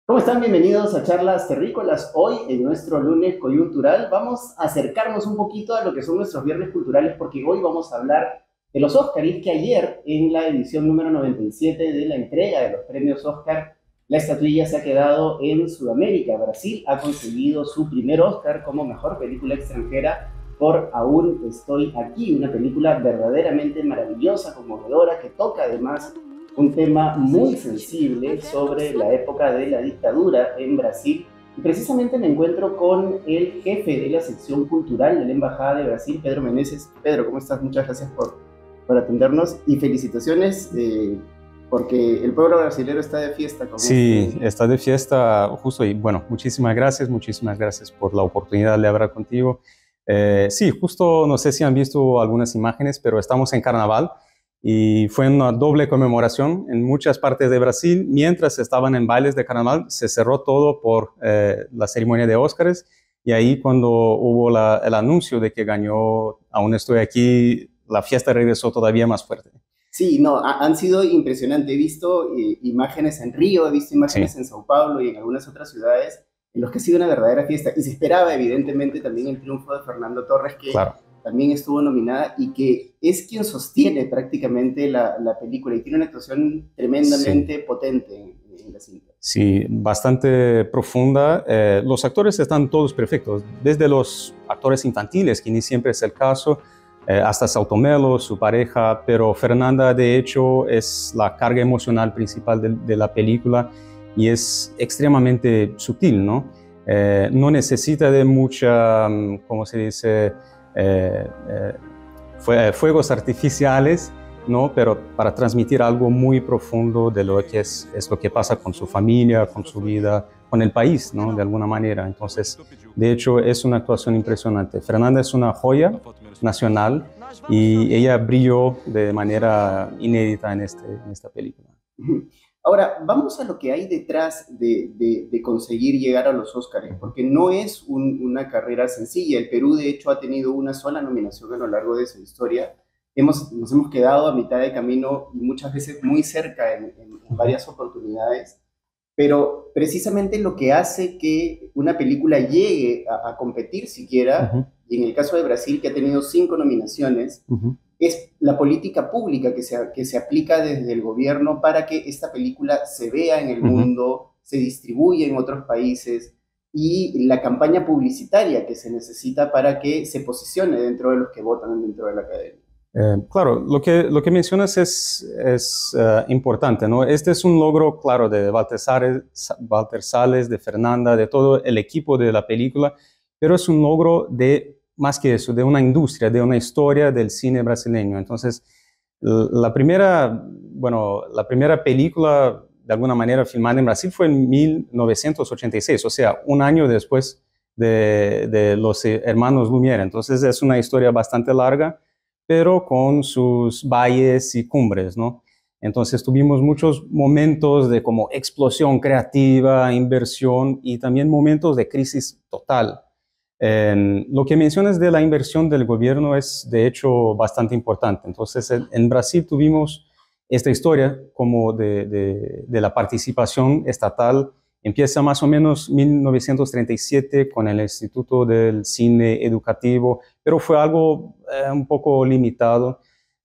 ¿Cómo están? Bienvenidos a Charlas Terrícolas. Hoy, en nuestro lunes coyuntural, vamos a acercarnos un poquito a lo que son nuestros viernes culturales, porque hoy vamos a hablar de los Oscars. Y es que ayer, en la edición número 97 de la entrega de los premios Oscar, la estatuilla se ha quedado en Sudamérica. Brasil ha conseguido su primer Oscar como mejor película extranjera por Aún estoy aquí, una película verdaderamente maravillosa, conmovedora, que toca además un tema muy sensible sobre la época de la dictadura en Brasil. Y precisamente me encuentro con el jefe de la sección cultural de la Embajada de Brasil, Pedro Meneses. Pedro, ¿cómo estás? Muchas gracias por atendernos y felicitaciones porque el pueblo brasileño está de fiesta con Sí, está de fiesta justo y bueno, muchísimas gracias por la oportunidad de hablar contigo. Sí, justo no sé si han visto algunas imágenes, pero estamos en carnaval y fue una doble conmemoración en muchas partes de Brasil. Mientras estaban en bailes de carnaval, se cerró todo por la ceremonia de Óscares y ahí cuando hubo el anuncio de que ganó Aún estoy aquí, la fiesta regresó todavía más fuerte. Sí, no, han sido impresionantes. He visto imágenes en Río, he visto imágenes Sí, en Sao Paulo y en algunas otras ciudades en los que ha sido una verdadera fiesta. Y se esperaba, evidentemente, también el triunfo de Fernando Torres, que claro. también estuvo nominada y que es quien sostiene prácticamente la película y tiene una actuación Sí. tremendamente potente en la cinta. Sí, bastante profunda. Los actores están todos perfectos, desde los actores infantiles, que ni siempre es el caso, hasta Sautomelo, su pareja, pero Fernanda de hecho es la carga emocional principal de la película y es extremadamente sutil, ¿no? No necesita de mucha, ¿cómo se dice? Eh, eh, Fuegos artificiales, ¿no? Pero para transmitir algo muy profundo de lo que es lo que pasa con su familia, con su vida, con el país, ¿no? De alguna manera. Entonces, de hecho, es una actuación impresionante. Fernanda es una joya nacional y ella brilló de manera inédita en esta película. Ahora, vamos a lo que hay detrás de conseguir llegar a los Óscares, porque no es una carrera sencilla. El Perú, de hecho, ha tenido una sola nominación a lo largo de su historia. Nos hemos quedado a mitad de camino y muchas veces muy cerca en Ujú, varias oportunidades, pero precisamente lo que hace que una película llegue a competir siquiera, ujú, y en el caso de Brasil, que ha tenido 5 nominaciones, ujú, es la política pública que se aplica desde el gobierno para que esta película se vea en el ujú. mundo, se distribuya en otros países y la campaña publicitaria que se necesita para que se posicione dentro de los que votan dentro de la academia. Claro, lo que mencionas es importante, ¿no? Este es un logro, claro, de Walter Sales, de Fernanda, de todo el equipo de la película, pero es un logro de, más que eso, de una industria, de una historia del cine brasileño. Entonces, la primera película, de alguna manera, filmada en Brasil fue en 1986, o sea, un año después de los hermanos Lumière. Entonces, es una historia bastante larga pero con sus valles y cumbres, ¿no? Entonces tuvimos muchos momentos de como explosión creativa, inversión y también momentos de crisis total. Lo que mencionas de la inversión del gobierno es de hecho bastante importante. Entonces en Brasil tuvimos esta historia como de la participación estatal. Empieza más o menos 1937 con el Instituto del Cine Educativo, pero fue algo un poco limitado.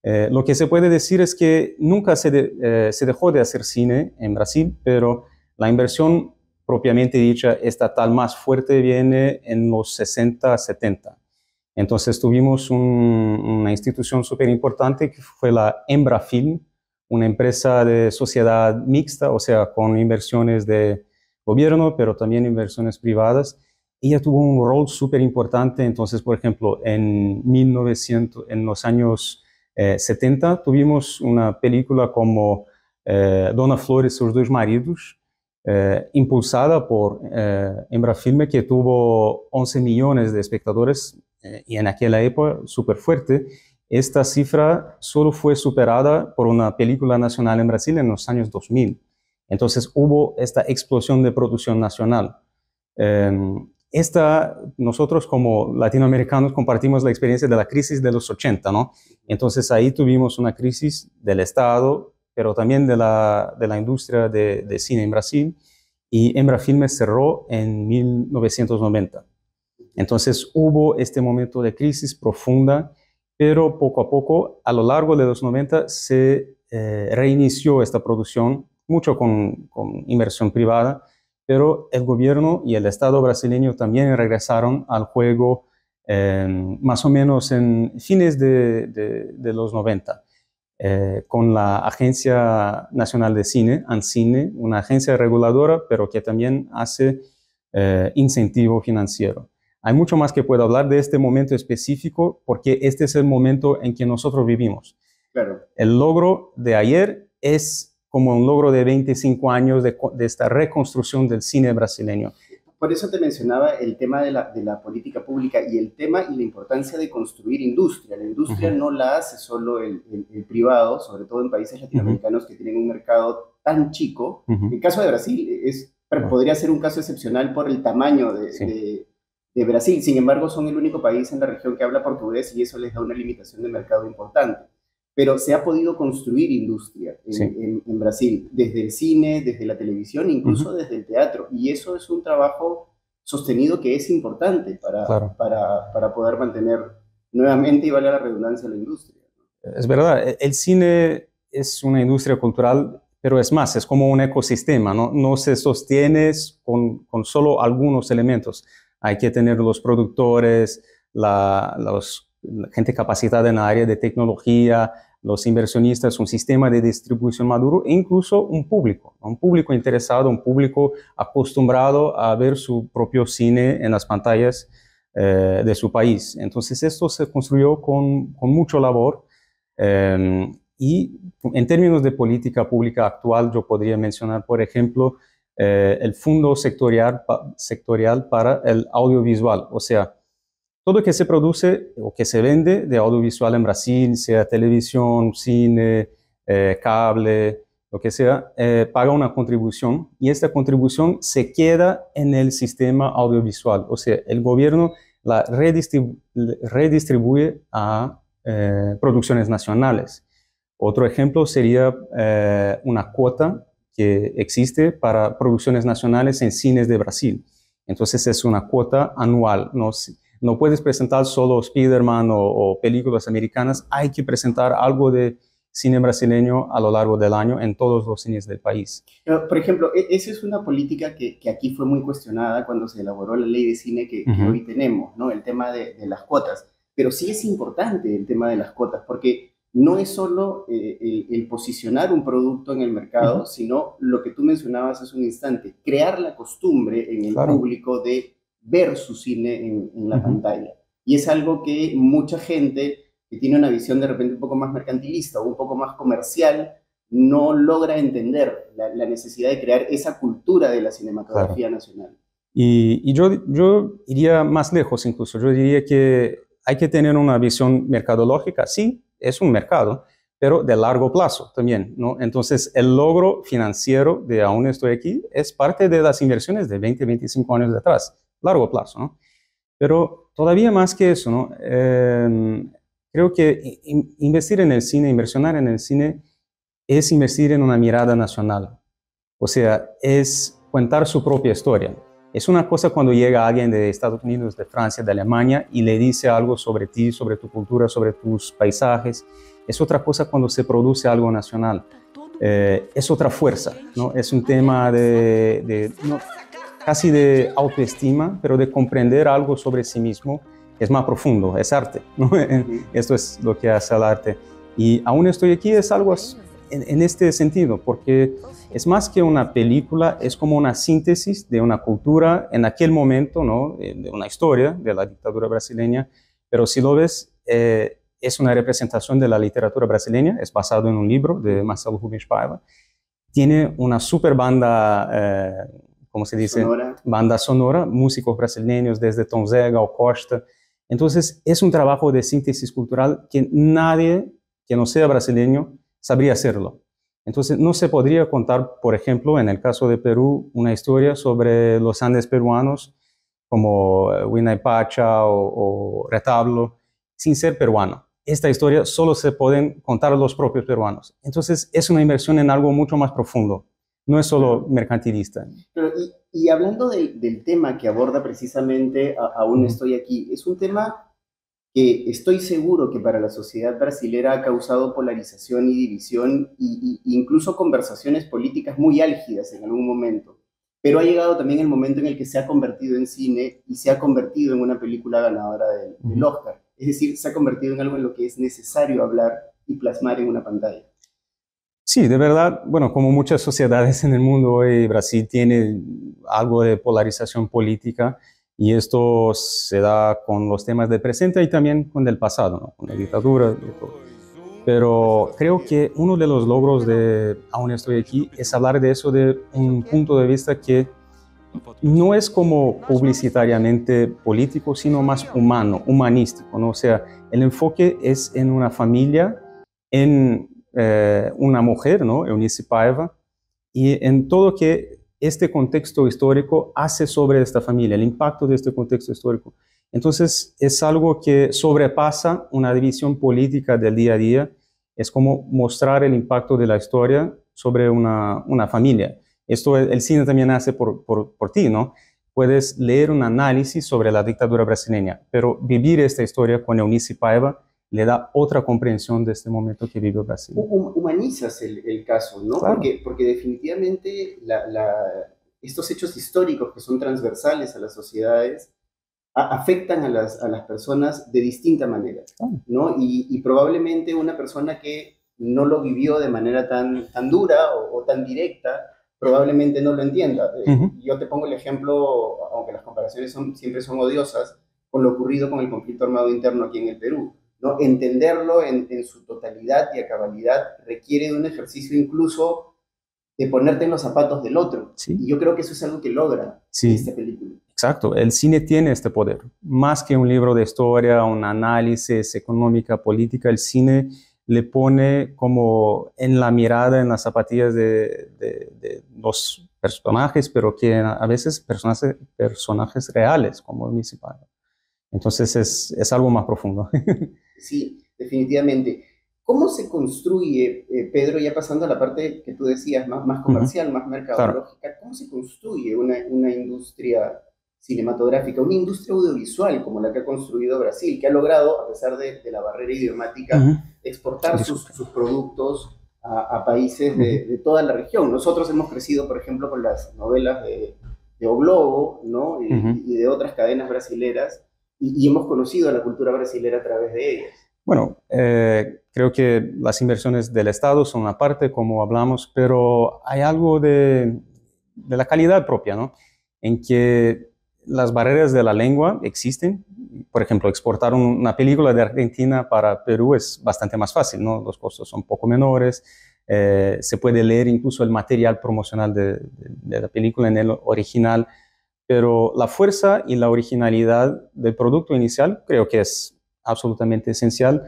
Lo que se puede decir es que nunca se dejó de hacer cine en Brasil, pero la inversión propiamente dicha estatal más fuerte viene en los 60, 70. Entonces tuvimos una institución súper importante que fue la Embrafilm, una empresa de sociedad mixta, o sea, con inversiones de gobierno, pero también inversiones privadas. Ella tuvo un rol súper importante. Entonces, por ejemplo, en los años 70 tuvimos una película como Dona Flor y sus dos maridos, impulsada por Embrafilme, que tuvo 11 millones de espectadores y en aquella época súper fuerte. Esta cifra solo fue superada por una película nacional en Brasil en los años 2000. Entonces hubo esta explosión de producción nacional. Eh, Nosotros como latinoamericanos compartimos la experiencia de la crisis de los 80, ¿no? Entonces ahí tuvimos una crisis del Estado, pero también de la industria de cine en Brasil. y Embrafilme cerró en 1990. Entonces hubo este momento de crisis profunda, pero poco a poco, a lo largo de los 90, se reinició esta producción, mucho con inversión privada, pero el gobierno y el Estado brasileño también regresaron al juego más o menos en fines de los 90. Con la Agencia Nacional de Cine, ANCINE, una agencia reguladora, pero que también hace incentivo financiero. Hay mucho más que puedo hablar de este momento específico, porque este es el momento en que nosotros vivimos. Claro. El logro de ayer es como un logro de 25 años de esta reconstrucción del cine brasileño. Por eso te mencionaba el tema de la política pública y el tema y la importancia de construir industria. La industria no la hace solo el privado, sobre todo en países latinoamericanos que tienen un mercado tan chico. El caso de Brasil podría ser un caso excepcional por el tamaño de Brasil. Sin embargo, son el único país en la región que habla portugués y eso les da una limitación de mercado importante. Pero se ha podido construir industria en Brasil, desde el cine, desde la televisión, incluso desde el teatro. Y eso es un trabajo sostenido que es importante para poder mantener nuevamente, y vale la redundancia, la industria. Es verdad, el cine es una industria cultural, pero es más, es como un ecosistema, no se sostiene con solo algunos elementos. Hay que tener los productores, la gente capacitada en la área de tecnología, los inversionistas, un sistema de distribución maduro e incluso un público interesado, un público acostumbrado a ver su propio cine en las pantallas de su país. Entonces esto se construyó con mucho labor y en términos de política pública actual yo podría mencionar, por ejemplo, el Fondo Sectorial para el Audiovisual, o sea, todo lo que se produce o que se vende de audiovisual en Brasil, sea televisión, cine, cable, lo que sea, paga una contribución y esta contribución se queda en el sistema audiovisual. O sea, el gobierno la redistribuye a producciones nacionales. Otro ejemplo sería una cuota que existe para producciones nacionales en cines de Brasil. Entonces es una cuota anual. No puedes presentar solo Spider-Man o películas americanas, hay que presentar algo de cine brasileño a lo largo del año en todos los cines del país. Por ejemplo, esa es una política que aquí fue muy cuestionada cuando se elaboró la ley de cine que hoy tenemos, ¿no? El tema de las cuotas. Pero sí es importante el tema de las cuotas, porque no es solo el posicionar un producto en el mercado, sino lo que tú mencionabas hace un instante, crear la costumbre en el público de ver su cine en la pantalla. Y es algo que mucha gente que tiene una visión de repente un poco más mercantilista o un poco más comercial no logra entender la necesidad de crear esa cultura de la cinematografía nacional. Y yo iría más lejos incluso. Yo diría que hay que tener una visión mercadológica. Sí, es un mercado, pero de largo plazo también, ¿no? Entonces, el logro financiero de Aún Estoy Aquí es parte de las inversiones de 20, 25 años de atrás. Largo plazo, ¿no? Pero todavía más que eso, ¿no? Creo que invertir en el cine, inversionar en el cine, es invertir en una mirada nacional. O sea, es contar su propia historia. Es una cosa cuando llega alguien de Estados Unidos, de Francia, de Alemania y le dice algo sobre ti, sobre tu cultura, sobre tus paisajes. Es otra cosa cuando se produce algo nacional. Es otra fuerza, ¿no? Es un tema casi de autoestima, pero de comprender algo sobre sí mismo. Es más profundo, es arte, ¿no? Esto es lo que hace el arte. Y Aún Estoy Aquí es algo en este sentido, porque es más que una película, es como una síntesis de una cultura en aquel momento, ¿no? De una historia de la dictadura brasileña, pero si lo ves, es una representación de la literatura brasileña, es basado en un libro de Marcelo Rubens Paiva, tiene una super banda, ¿cómo se dice? Banda sonora, músicos brasileños desde Tom Zé, Gal Costa. Entonces, es un trabajo de síntesis cultural que nadie que no sea brasileño sabría hacerlo. Entonces, no se podría contar, por ejemplo, en el caso de Perú, una historia sobre los Andes peruanos, como Huayna Pacha o Retablo, sin ser peruano. Esta historia solo se pueden contar los propios peruanos. Entonces, es una inversión en algo mucho más profundo. no es solo mercantilista. Pero, y hablando del tema que aborda precisamente Aún estoy aquí, es un tema que estoy seguro que para la sociedad brasilera ha causado polarización y división incluso conversaciones políticas muy álgidas en algún momento. Pero ha llegado también el momento en el que se ha convertido en cine y se ha convertido en una película ganadora del Oscar. Es decir, se ha convertido en algo en lo que es necesario hablar y plasmar en una pantalla. Sí, de verdad, bueno, como muchas sociedades en el mundo hoy, Brasil tiene algo de polarización política y esto se da con los temas del presente y también con el pasado, ¿no? Con la dictadura y todo. Pero creo que uno de los logros de Aún estoy aquí es hablar de eso de un punto de vista que no es como publicitariamente político, sino más humano, humanístico, ¿no? O sea, el enfoque es en una familia, en una mujer, ¿no? Eunice Paiva, y en todo que este contexto histórico hace sobre esta familia, el impacto de este contexto histórico. Entonces, es algo que sobrepasa una división política del día a día, es como mostrar el impacto de la historia sobre una familia. Esto el cine también hace por ti, ¿no? Puedes leer un análisis sobre la dictadura brasileña, pero vivir esta historia con Eunice Paiva le da otra comprensión de este momento que vive Brasil. Humanizas el caso, ¿no? Claro. Porque definitivamente estos hechos históricos que son transversales a las sociedades afectan a las personas de distinta manera, ¿no? Y probablemente una persona que no lo vivió de manera tan dura o tan directa, probablemente no lo entienda. Yo te pongo el ejemplo, aunque las comparaciones siempre son odiosas, con lo ocurrido con el conflicto armado interno aquí en el Perú, ¿no? Entenderlo en su totalidad y a cabalidad requiere de un ejercicio incluso de ponerte en los zapatos del otro. Sí. Y yo creo que eso es algo que logra esta película. Exacto, el cine tiene este poder. Más que un libro de historia, un análisis económica, política, el cine le pone como en la mirada, en las zapatillas de los personajes, pero que a veces personajes reales, como el municipal. Entonces es algo más profundo. Sí, definitivamente. ¿Cómo se construye, Pedro, ya pasando a la parte que tú decías, más comercial, más mercadológica, claro, cómo se construye una industria cinematográfica, una industria audiovisual como la que ha construido Brasil, que ha logrado, a pesar de la barrera idiomática, exportar sus productos a países de toda la región? Nosotros hemos crecido, por ejemplo, con las novelas de O Globo, ¿no? Y de otras cadenas brasileras, y hemos conocido la cultura brasilera a través de ellas. Bueno, creo que las inversiones del Estado son una parte, como hablamos, pero hay algo de la calidad propia, ¿no? En que las barreras de la lengua existen. Por ejemplo, exportar una película de Argentina para Perú es bastante más fácil, ¿no? Los costos son un poco menores, se puede leer incluso el material promocional de la película en el original, pero la fuerza y la originalidad del producto inicial creo que es absolutamente esencial,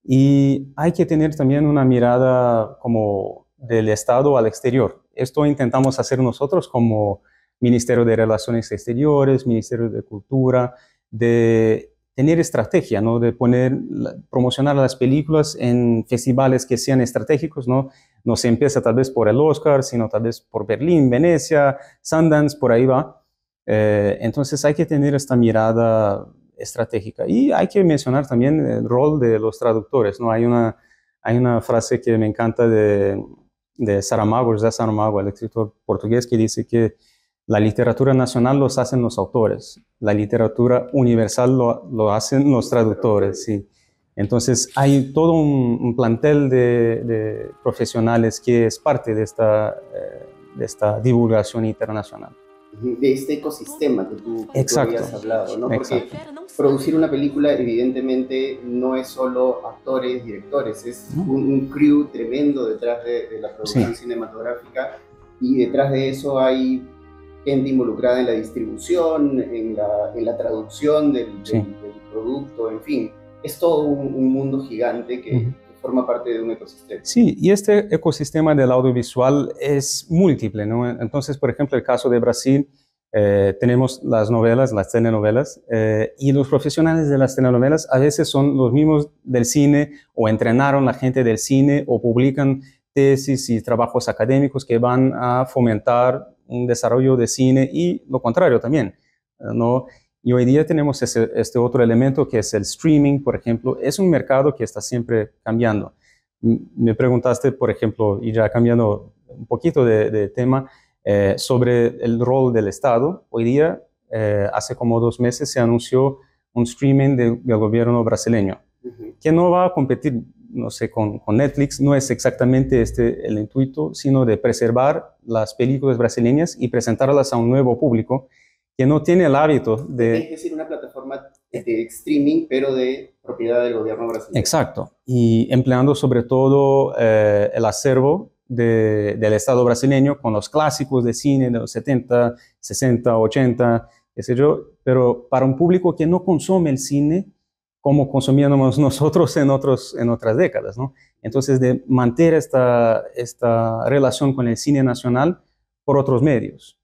y hay que tener también una mirada como del Estado al exterior. Esto intentamos hacer nosotros como Ministerio de Relaciones Exteriores, Ministerio de Cultura, de tener estrategia, ¿no? De promocionar las películas en festivales que sean estratégicos, ¿no? No se empieza tal vez por el Oscar, sino tal vez por Berlín, Venecia, Sundance, por ahí va. Entonces hay que tener esta mirada estratégica. Y hay que mencionar también el rol de los traductores, ¿no? Hay una frase que me encanta de Saramago, José Saramago, el escritor portugués, que dice que la literatura nacional los hacen los autores, la literatura universal lo hacen los traductores, sí. Entonces hay todo un plantel de profesionales que es parte de esta divulgación internacional. De este ecosistema que tú habías hablado, ¿no? Porque producir una película evidentemente no es solo actores, directores, es un crew tremendo detrás de la producción cinematográfica, y detrás de eso hay gente involucrada en la distribución, en la traducción del producto, en fin, es todo un mundo gigante que forma parte de un ecosistema. Sí, y este ecosistema del audiovisual es múltiple, ¿no? Entonces, por ejemplo, el caso de Brasil, tenemos las novelas, las telenovelas, y los profesionales de las telenovelas a veces son los mismos del cine, o entrenaron a la gente del cine, o publican tesis y trabajos académicos que van a fomentar un desarrollo de cine y lo contrario también, ¿no? Y hoy día tenemos este otro elemento que es el streaming, por ejemplo. Es un mercado que está siempre cambiando. Me preguntaste, por ejemplo, y ya cambiando un poquito de tema, sobre el rol del Estado. Hoy día, hace como 2 meses, se anunció un streaming del gobierno brasileño, que no va a competir, no sé, con Netflix. No es exactamente el intuito, sino de preservar las películas brasileñas y presentarlas a un nuevo público que no tiene el hábito de... Es decir, una plataforma de streaming, pero de propiedad del gobierno brasileño. Exacto, y empleando sobre todo el acervo del Estado brasileño con los clásicos de cine de los 70, 60, 80, qué sé yo, pero para un público que no consume el cine como consumíamos nosotros en otras décadas, ¿no? Entonces, de mantener esta relación con el cine nacional por otros medios.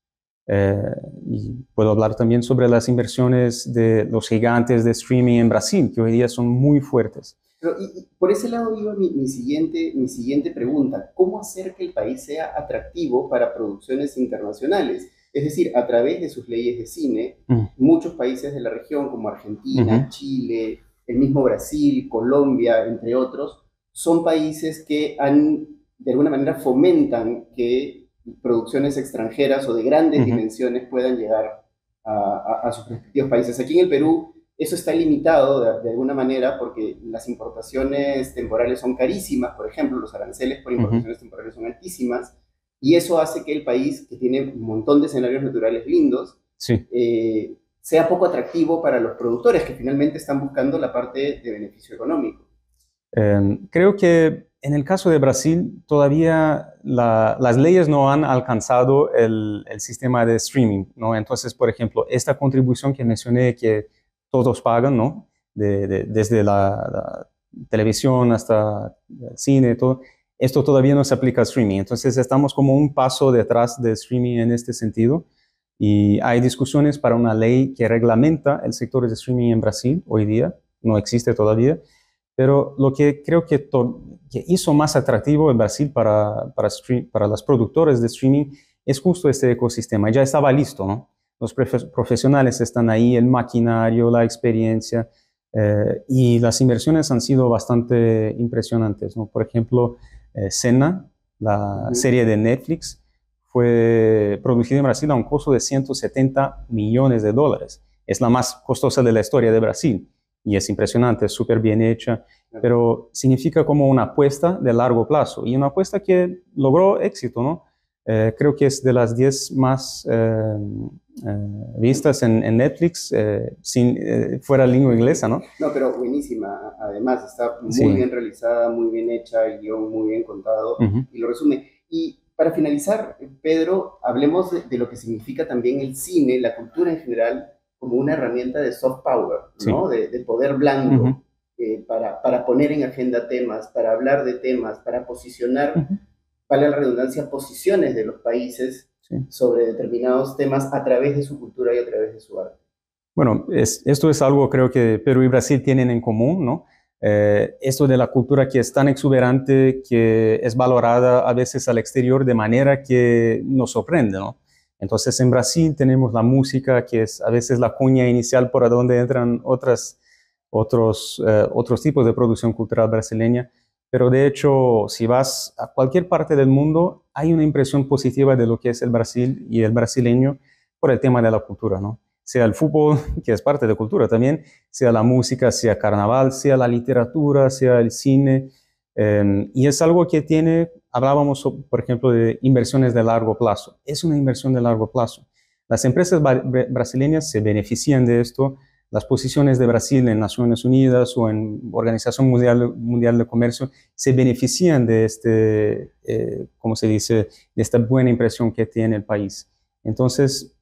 Y puedo hablar también sobre las inversiones de los gigantes de streaming en Brasil, que hoy día son muy fuertes. Pero, y por ese lado iba mi siguiente pregunta. ¿Cómo hacer que el país sea atractivo para producciones internacionales? Es decir, a través de sus leyes de cine, muchos países de la región, como Argentina, Chile, el mismo Brasil, Colombia, entre otros, son países que de alguna manera fomentan que producciones extranjeras o de grandes dimensiones puedan llegar a sus respectivos países. Aquí en el Perú eso está limitado de alguna manera porque las importaciones temporales son carísimas, por ejemplo, los aranceles por importaciones temporales son altísimas, y eso hace que el país, que tiene un montón de escenarios naturales lindos, sea poco atractivo para los productores que finalmente están buscando la parte de beneficio económico. Creo que en el caso de Brasil todavía las leyes no han alcanzado el sistema de streaming, ¿no? Entonces, por ejemplo, esta contribución que mencioné que todos pagan, ¿no? Desde la televisión hasta el cine, todo. Esto todavía no se aplica al streaming. Entonces, estamos como un paso detrás del streaming en este sentido. Y hay discusiones para una ley que reglamenta el sector de streaming en Brasil hoy día. No existe todavía. Pero lo que creo que hizo más atractivo en Brasil para los productores de streaming es justo este ecosistema. Ya estaba listo, ¿no? Los profesionales están ahí, el maquinario, la experiencia, y las inversiones han sido bastante impresionantes, ¿no? Por ejemplo, Senna, la serie de Netflix, fue producida en Brasil a un costo de $170 millones. Es la más costosa de la historia de Brasil. Y es impresionante, es súper bien hecha, pero significa como una apuesta de largo plazo y una apuesta que logró éxito, ¿no? Creo que es de las 10 más vistas en Netflix, fuera lengua inglesa, ¿no? No, pero buenísima. Además, está muy bien realizada, muy bien hecha, el guión muy bien contado y lo resume. Y para finalizar, Pedro, hablemos de lo que significa también el cine, la cultura en general, como una herramienta de soft power, ¿no? De poder blando, para poner en agenda temas, para hablar de temas, para posicionar, vale la redundancia, posiciones de los países sobre determinados temas a través de su cultura y a través de su arte. Bueno, esto es algo creo que Perú y Brasil tienen en común, ¿no? Esto de la cultura que es tan exuberante, que es valorada a veces al exterior de manera que nos sorprende, ¿no? Entonces, en Brasil tenemos la música, que es a veces la cuña inicial por donde entran otros tipos de producción cultural brasileña. Pero de hecho, si vas a cualquier parte del mundo, hay una impresión positiva de lo que es el Brasil y el brasileño por el tema de la cultura, ¿no? Sea el fútbol, que es parte de cultura también, sea la música, sea carnaval, sea la literatura, sea el cine. Y es algo que hablábamos, por ejemplo, de inversiones de largo plazo. Es una inversión de largo plazo. Las empresas brasileñas se benefician de esto. Las posiciones de Brasil en Naciones Unidas o en Organización Mundial de Comercio se benefician de ¿cómo se dice?, de esta buena impresión que tiene el país. Entonces,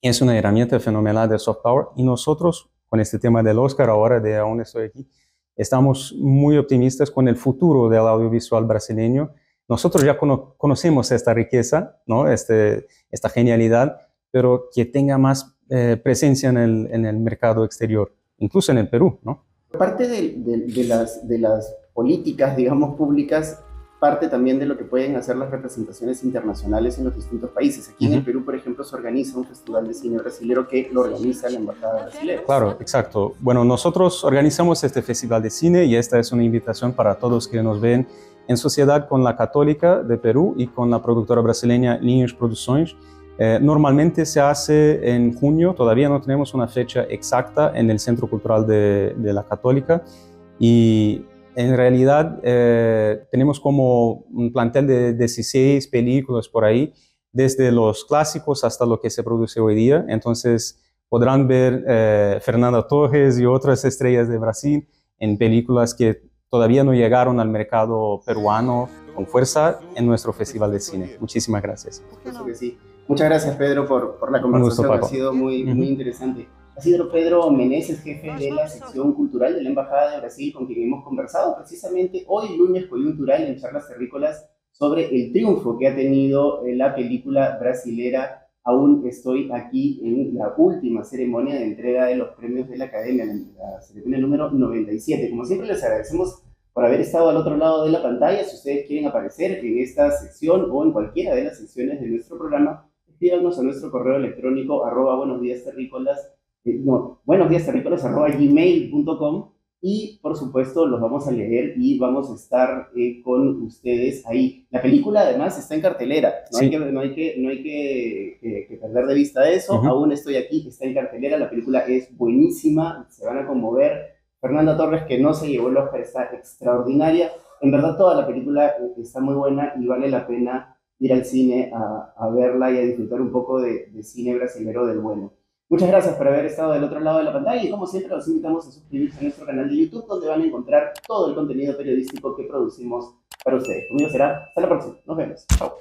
es una herramienta fenomenal de soft power y nosotros, con este tema del Oscar ahora, de Aún Estoy Aquí, estamos muy optimistas con el futuro del audiovisual brasileño. Nosotros ya conocemos esta riqueza, ¿no? Esta genialidad, pero que tenga más presencia en el mercado exterior, incluso en el Perú, ¿no? Parte de las políticas, digamos, públicas, parte también de lo que pueden hacer las representaciones internacionales en los distintos países. Aquí en el Perú, por ejemplo, se organiza un festival de cine brasilero que lo organiza la Embajada Brasilera. Claro, exacto. Bueno, nosotros organizamos este festival de cine y esta es una invitación para todos que nos ven en sociedad con la Católica de Perú y con la productora brasileña Linhas Produções. Normalmente se hace en junio, todavía no tenemos una fecha exacta en el Centro Cultural de la Católica y en realidad tenemos como un plantel de 16 películas por ahí, desde los clásicos hasta lo que se produce hoy día. Entonces podrán ver Fernanda Torres y otras estrellas de Brasil en películas que todavía no llegaron al mercado peruano con fuerza en nuestro Festival de Cine. Muchísimas gracias. Eso que sí. Muchas gracias, Pedro, por la conversación. Gusto, ha sido muy interesante. Ha sido Pedro Meneses, jefe de la sección cultural de la Embajada de Brasil, con quien hemos conversado precisamente hoy, lunes coyuntural, en Charlas Terrícolas, sobre el triunfo que ha tenido la película brasilera Aún estoy aquí, en la última ceremonia de entrega de los premios de la Academia, la ceremonia número 97. Como siempre, les agradecemos por haber estado al otro lado de la pantalla. Si ustedes quieren aparecer en esta sección o en cualquiera de las secciones de nuestro programa, escríbanos a nuestro correo electrónico buenosdiasterrícolas@gmail.com, y por supuesto los vamos a leer y vamos a estar con ustedes ahí. La película además está en cartelera, no hay que perder de vista eso. Aún estoy aquí, está en cartelera, la película es buenísima, se van a conmover. Fernanda Torres, que no se llevó el Oscar, está extraordinaria. En verdad toda la película está muy buena y vale la pena ir al cine a verla y a disfrutar un poco de cine brasilero del bueno. Muchas gracias por haber estado del otro lado de la pantalla y como siempre los invitamos a suscribirse a nuestro canal de YouTube, donde van a encontrar todo el contenido periodístico que producimos para ustedes. Conmigo será hasta la próxima. Nos vemos. Chao.